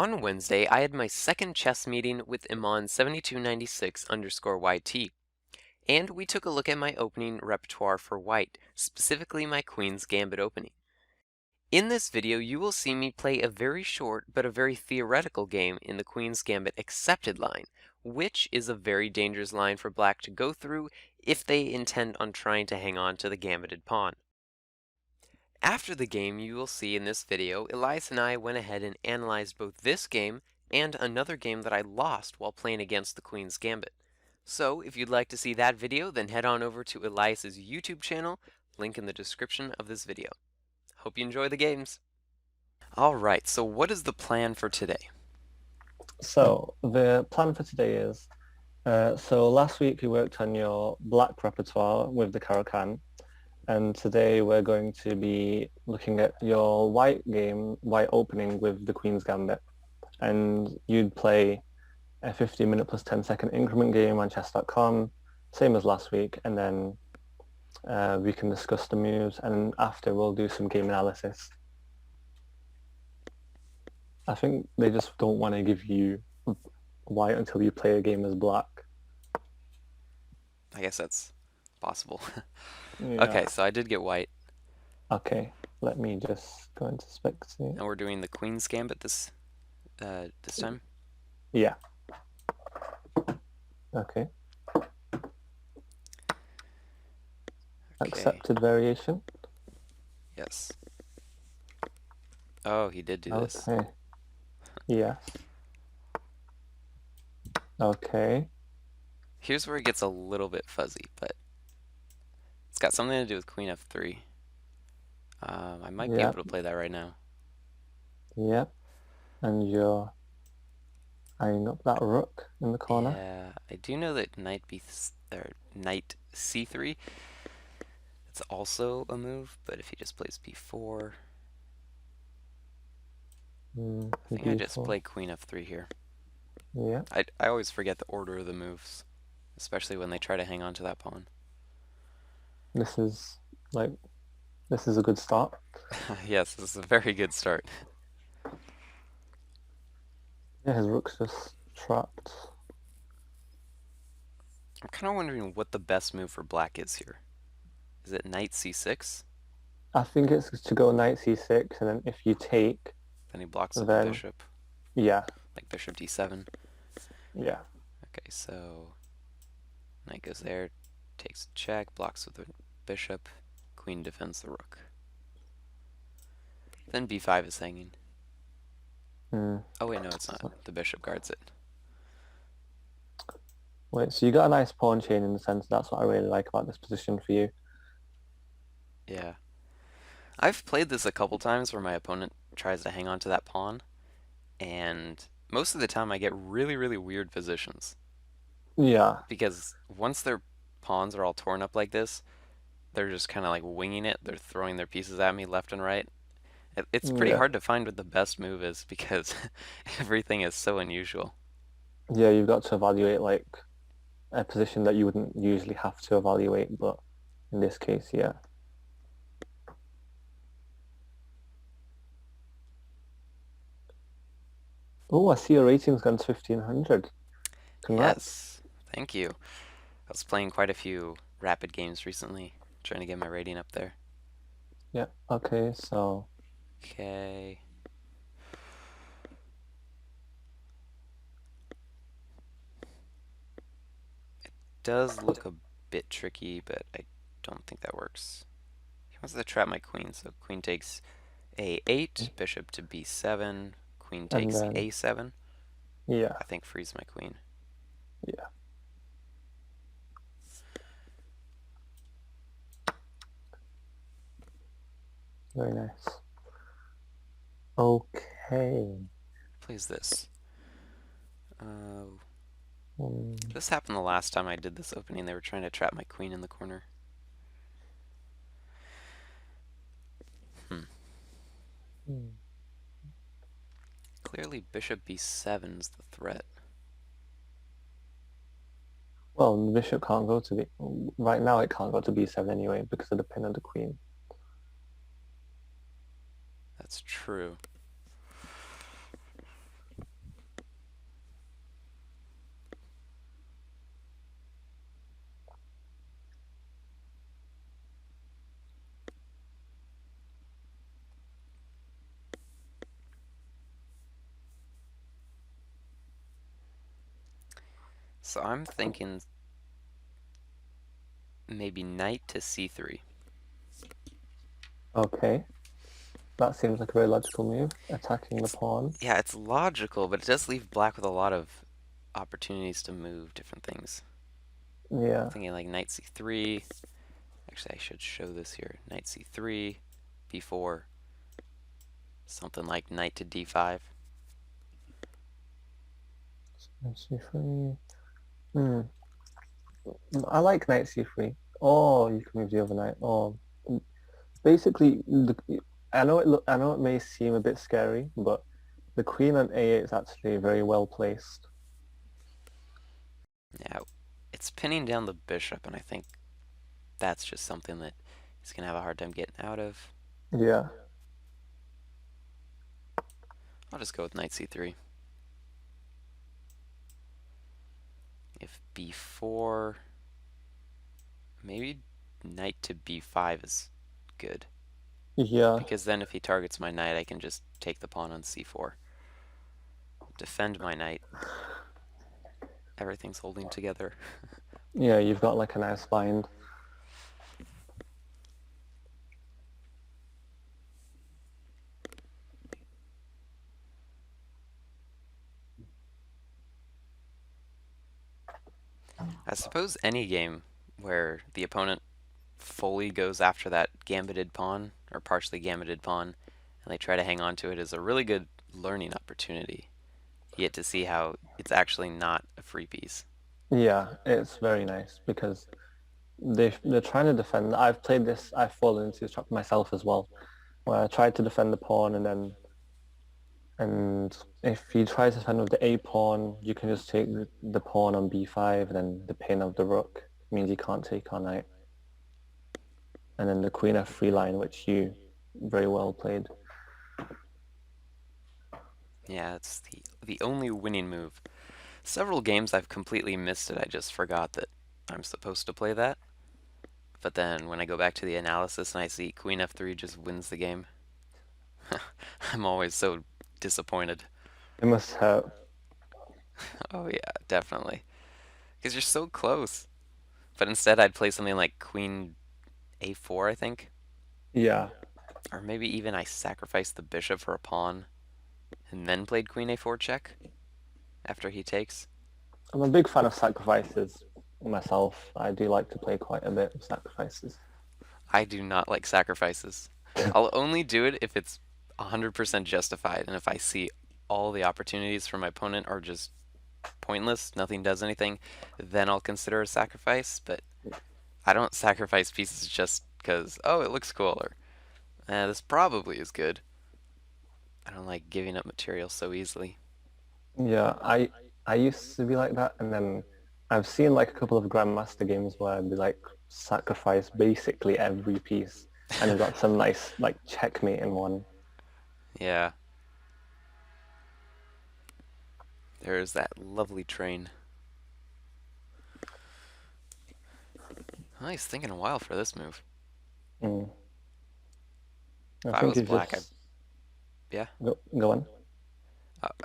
On Wednesday, I had my second chess meeting with Iman7296_YT, and we took a look at my opening repertoire for white, specifically my Queen's Gambit opening. In this video, you will see me play a very short but a very theoretical game in the Queen's Gambit accepted line, which is a very dangerous line for black to go through if they intend on trying to hang on to the gambited pawn. After the game, you will see in this video, Elias and I went ahead and analyzed both this game and another game that I lost while playing against the Queen's Gambit. So if you'd like to see that video, then head on over to Elias's YouTube channel, link in the description of this video. Hope you enjoy the games. Alright, so what is the plan for today? So the plan for today is, so last week you worked on your black repertoire with the Caro-Kann, and today we're going to be looking at your white opening with the Queen's Gambit. And you'd play a 15-minute plus 10-second increment game on chess.com, same as last week, and then we can discuss the moves, and after we'll do some game analysis. I think they just don't want to give you white until you play a game as black. I guess that's possible. Yeah. Okay, so I did get white. Okay, let me just go into specs. And we're doing the Queen's Gambit this time? Yeah. Okay. Accepted variation. Yes. Oh, he did do this. Okay. Yes. Okay. Here's where it gets a little bit fuzzy, but it's got something to do with Queen F3. I might be able to play that right now. Yep. And you're eyeing up that rook in the corner. Yeah, I do know that knight C3. It's also a move, but if he just plays B4, I think I just play Queen F3 here. Yeah. I always forget the order of the moves, especially when they try to hang on to that pawn. This is a good start. Yes, this is a very good start. Yeah, his rook's just trapped. I'm kind of wondering what the best move for black is here. Is it knight C6? I think it's to go knight C6, and then if you take, then he blocks with the bishop. Yeah. Like bishop D7. Yeah. Okay, so knight goes there, takes a check, blocks with the bishop, queen defends the rook. Then B5 is hanging. Oh wait, no, it's not. The bishop guards it. Wait, so you got a nice pawn chain in the sense. That's what I really like about this position for you. Yeah. I've played this a couple times where my opponent tries to hang on to that pawn, and most of the time I get really, really weird positions. Yeah. Because once their pawns are all torn up like this, they're just kind of like winging it. They're throwing their pieces at me left and right. It's pretty hard to find what the best move is because everything is so unusual. Yeah, you've got to evaluate like a position that you wouldn't usually have to evaluate, but in this case, yeah. Oh, I see your rating's gone to 1500. Congrats. Yes, thank you. I was playing quite a few rapid games recently, trying to get my rating up there. Yeah, okay, so... Okay. It does look a bit tricky, but I don't think that works. He wants to trap my queen, so queen takes A8, bishop to B7, queen takes A7. Yeah. I think frees my queen. Yeah. Very nice. Okay. Plays this. This happened the last time I did this opening. They were trying to trap my queen in the corner. Clearly bishop b7 is the threat. Well, the bishop can't go to right now it can't go to b7 anyway because of the pin of the queen. That's true. So I'm thinking maybe knight to c3. Okay, that seems like a very logical move, attacking the It's pawn. Yeah, it's logical, but it does leave black with a lot of opportunities to move different things. Yeah, Thinking like knight c3. Actually, I should show this here. Knight c3, b4, something like knight to d5. c3. Hmm. I like knight c3. Oh, you can move the other knight. Oh, basically, I know it may seem a bit scary, but the queen on a8 is actually very well placed. Yeah, it's pinning down the bishop, and I think that's just something that he's going to have a hard time getting out of. Yeah, I'll just go with knight c3. If b4, maybe knight to b5 is good. yeah. Because then if he targets my knight, I can just take the pawn on c4. Defend my knight. Everything's holding together. Yeah, you've got like a nice bind. I suppose any game where the opponent fully goes after that gambited pawn, or partially gambited pawn, and they try to hang on to it is a really good learning opportunity. You get to see how it's actually not a free piece. Yeah, it's very nice because they're trying to defend. I've played this. I've fallen into this trap myself as well, where I tried to defend the pawn and if you try to defend with the a pawn, you can just take the pawn on b5, and then the pin of the rook means you can't take our knight, and then the queen f3 line, which you very well played. Yeah, it's the only winning move. Several games I've completely missed it. I just forgot that I'm supposed to play that. But then when I go back to the analysis and I see queen f3 just wins the game, I'm always so disappointed. It must hurt. Oh yeah, definitely. Because you're so close. But instead I'd play something like queen a4, I think. Yeah, Or maybe even I sacrificed the bishop for a pawn and then played queen a4 check after he takes. I'm a big fan of sacrifices myself. I do like to play quite a bit of sacrifices. I do not like sacrifices. I'll only do it if it's 100% justified and if I see all the opportunities for my opponent are just pointless, nothing does anything, then I'll consider a sacrifice, but I don't sacrifice pieces just because, oh, it looks cool, or this probably is good. I don't like giving up material so easily. Yeah, I used to be like that, and then I've seen like a couple of Grandmaster games where I'd be like sacrifice basically every piece, and I got some nice like checkmate in one. Yeah, there's that lovely train. Oh, he's thinking a while for this move. Mm. I If I think was he's black, just yeah. go on.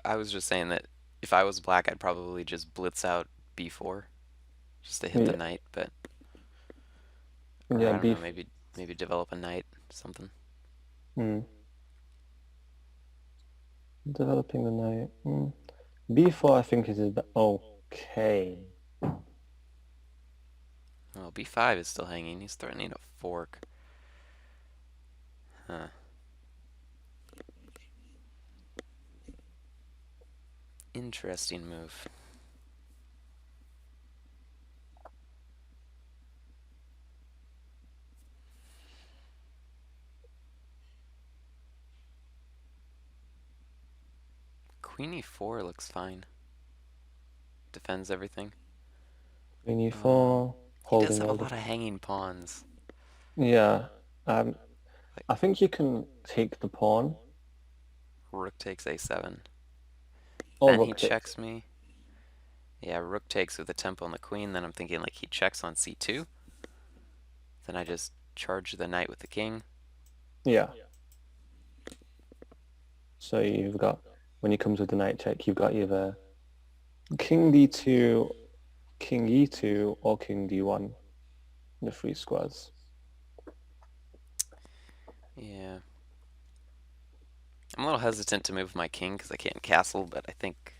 I was just saying that if I was black, I'd probably just blitz out b4 just to hit the Yeah, knight, but or yeah, I don't know, beef. maybe develop a knight, something. Mm. Developing the knight. Mm. B4, I think is okay. Well, b5 is still hanging. He's threatening a fork. Huh. Interesting move. Queen e4 looks fine. Defends everything. Queen Um, E4, he does holding have a all the. lot of hanging pawns. Yeah, um, Like I think you can take the pawn rook takes a7. or Then he rook takes. checks me. Yeah, rook takes with the tempo and the queen. Then I'm thinking like he checks on c2. Then I just charge the knight with the king. Yeah. So you've got, when he comes with the knight check, you've got either king d2 king e2 or king d1, the free squares. Yeah. I'm a little hesitant to move my king because I can't castle, but I think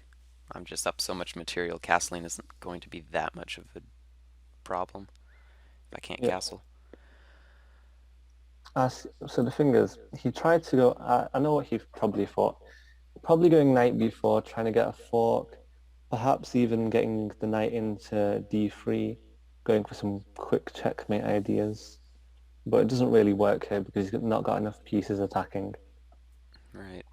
I'm just up so much material. Castling isn't going to be that much of a problem if I can't Yeah. castle. So the thing is, he tried to go. I know what he probably thought. Probably going knight b4, trying to get a fork, perhaps even getting the knight into d3, going for some quick checkmate ideas. But it doesn't really work here because he's not got enough pieces attacking. Right.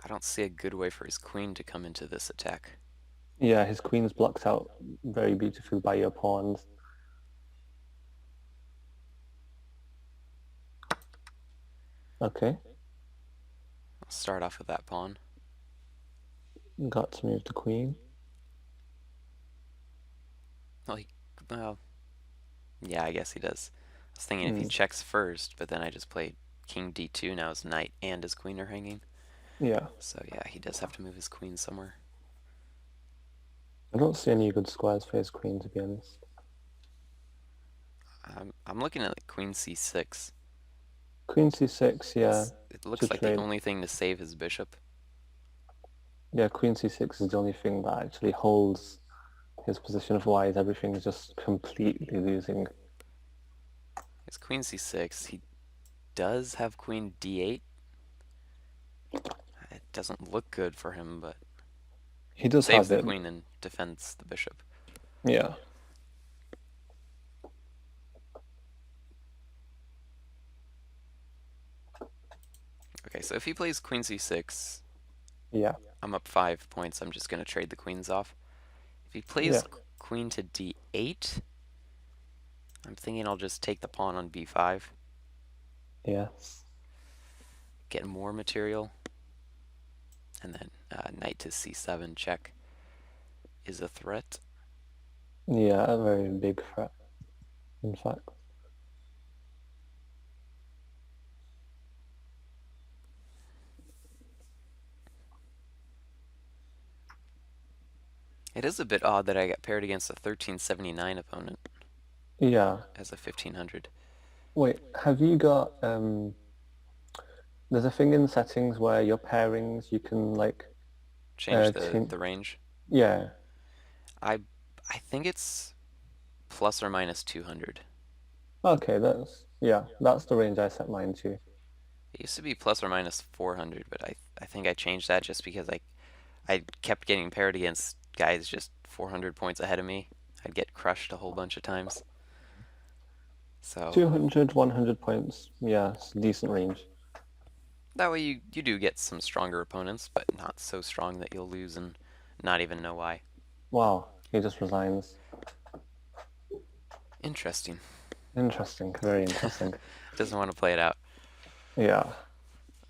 I don't see a good way for his queen to come into this attack. Yeah, his queen's blocked out very beautifully by your pawns. Okay, I'll start off with that pawn. got to move the queen. Well, well, yeah, I guess he does. I was thinking if he Mm, checks first, but then I just played king d2. Now his knight and his queen are hanging. yeah, So yeah, he does have to move his queen somewhere. I don't see any good squares for his queen, to be honest. I'm looking at like queen c6. Queen c6, yeah, It to looks like the trade. only thing to save his bishop. Yeah, queen c6 is the only thing that actually holds his position. Otherwise, everything is just completely losing. His queen c6. He does have queen d8. It doesn't look good for him, but He does saves have the it. queen and defends the bishop. Yeah, Okay, so if he plays queen c6, yeah, I'm up 5 points. I'm just going to trade the queens off. If he yeah, plays queen to d8, I'm thinking I'll just take the pawn on b5, yes. get more material, and then knight to c7 check is a threat. Yeah, a very big threat, in fact. It is a bit odd that I got paired against a 1379 opponent Yeah. as a 1500. Wait, have you got there's a thing in settings where your pairings you can like Change change. the range. Yeah. I I think it's plus or minus 200. Okay, that's the range I set mine to. It used to be plus or minus 400, but I think I changed that just because I kept getting paired against guys just 400 points ahead of me. I'd get crushed a whole bunch of times. So 200, 100 points. Yeah, it's a decent range. that way you do get some stronger opponents, but not so strong that you'll lose and not even know why. Wow, he just resigns. Interesting. Interesting, very interesting. Doesn't want to play it out. Yeah.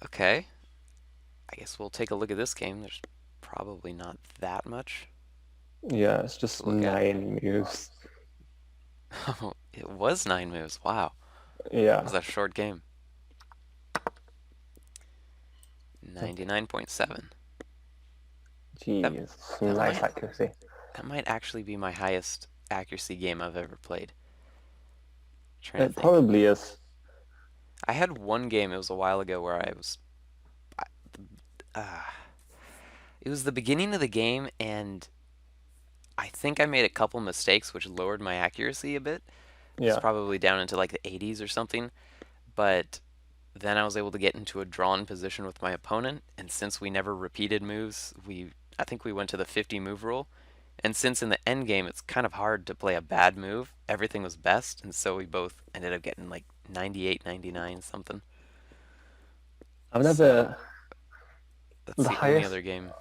Okay. I guess we'll take a look at this game. There's probably not that much Yeah, it's to just look at. 9 moves. Oh, it was 9 moves. Wow. That Yeah. was a short game. 99.7. That Jeez, some that nice might accuracy. that might actually be my highest accuracy game I've ever played. Trying to It think. probably is. I had one game, it was a while ago, where uh, it was the beginning of the game, and I think I made a couple mistakes which lowered my accuracy a bit. It was Yeah. probably down into like the 80s or something, but then I was able to get into a drawn position with my opponent, and since we never repeated moves, I think we went to the 50 move rule. And since in the end game it's kind of hard to play a bad move, everything was best, and so we both ended up getting like 98, 99 something. I've So never that's the the only highest. other game.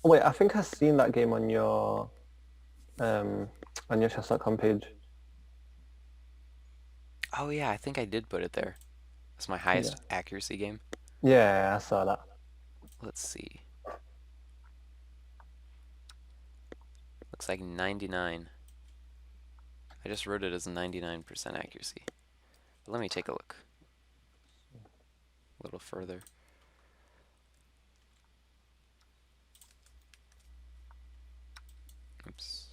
Oh, wait, I think I've seen that game on your chess.com page. Oh yeah, I think I did put it there. That's my Yeah. highest accuracy game. Yeah, I saw that. Let's see. Looks like 99. I just wrote it as 99% accuracy. But let me take a look a little further. Oops.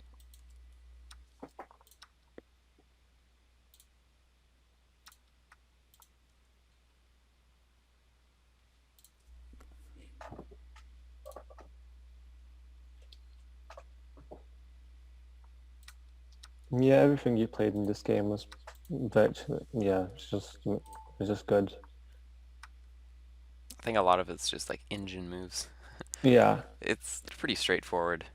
Yeah, everything you played in this game was virtually, yeah, it's just good. I think a lot of it's just like engine moves. Yeah, It's pretty straightforward.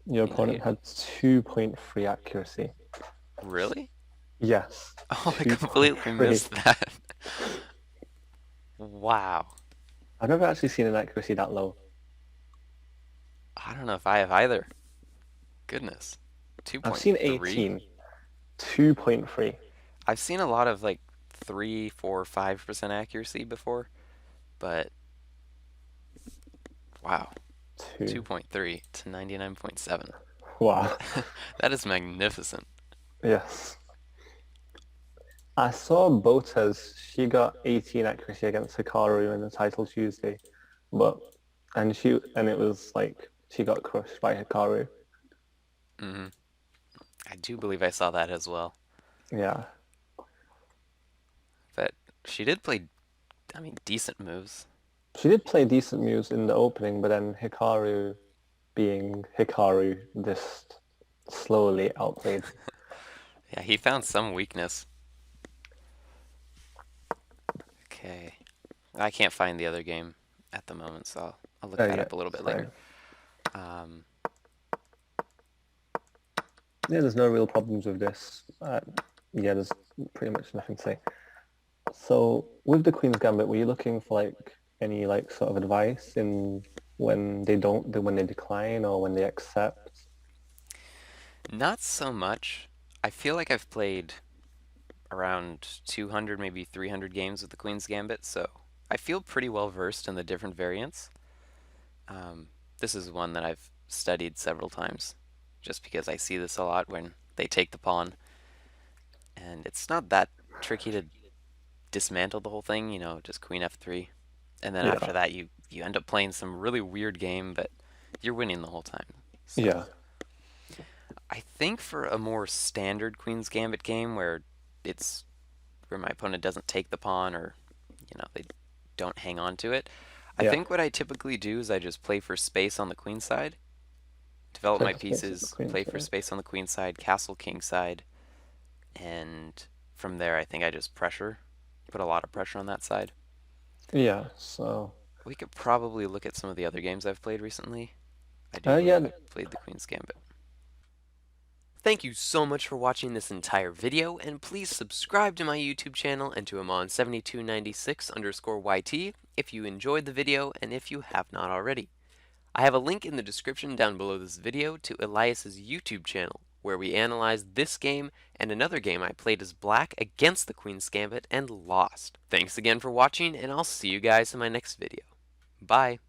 your You know, opponent had 2.3 accuracy. really? Yes, Oh, I completely 2.3. missed that. Wow. I've never actually seen an accuracy that low. I don't know if I have either. Goodness. I've seen 2.3? 18, 2.3. I've seen a lot of like 3, 4, 5% accuracy before, but wow. 2. 2.3 to 99.7. Wow. That is magnificent. Yes. I saw Botas, she got 18 accuracy against Hikaru in the title Tuesday, but and it was like she got crushed by Hikaru. Hmm. I do believe I saw that as well. Yeah. But she did play, I mean, decent moves. She did play decent moves in the opening, but then Hikaru being Hikaru just slowly outplayed. Yeah, he found some weakness. Okay. I can't find the other game at the moment, so I'll look that Yeah, up a little it's bit later. fine. Um, Yeah, there's no real problems with this. Yeah, there's pretty much nothing to say. So with the Queen's Gambit, were you looking for like any like sort of advice in when they decline or when they accept? Not so much. I feel like I've played around 200, maybe 300 games with the Queen's Gambit, so I feel pretty well versed in the different variants. Um, this is one that I've studied several times, just because I see this a lot when they take the pawn, and it's not that tricky to dismantle the whole thing, just Queen F3. And then after Yeah, that, you end up playing some really weird game, but you're winning the whole time. So yeah, I think for a more standard Queen's Gambit game it's where my opponent doesn't take the pawn or they don't hang on to it, I yeah. think what I typically do is I just play for space on the queen side, develop Play my for space at the pieces, Queen's play for side. space on the queen side, castle king side, and from there I think I just put a lot of pressure on that side. Yeah, so We could probably look at some of the other games I've played recently. I do believe yeah, I've played the Queen's Gambit. Thank you so much for watching this entire video, and please subscribe to my YouTube channel and to Amon7296_YT if you enjoyed the video and if you have not already. I have a link in the description down below this video to Elias's YouTube channel, where we analyzed this game and another game I played as black against the Queen's Gambit and lost. Thanks again for watching, and I'll see you guys in my next video. Bye!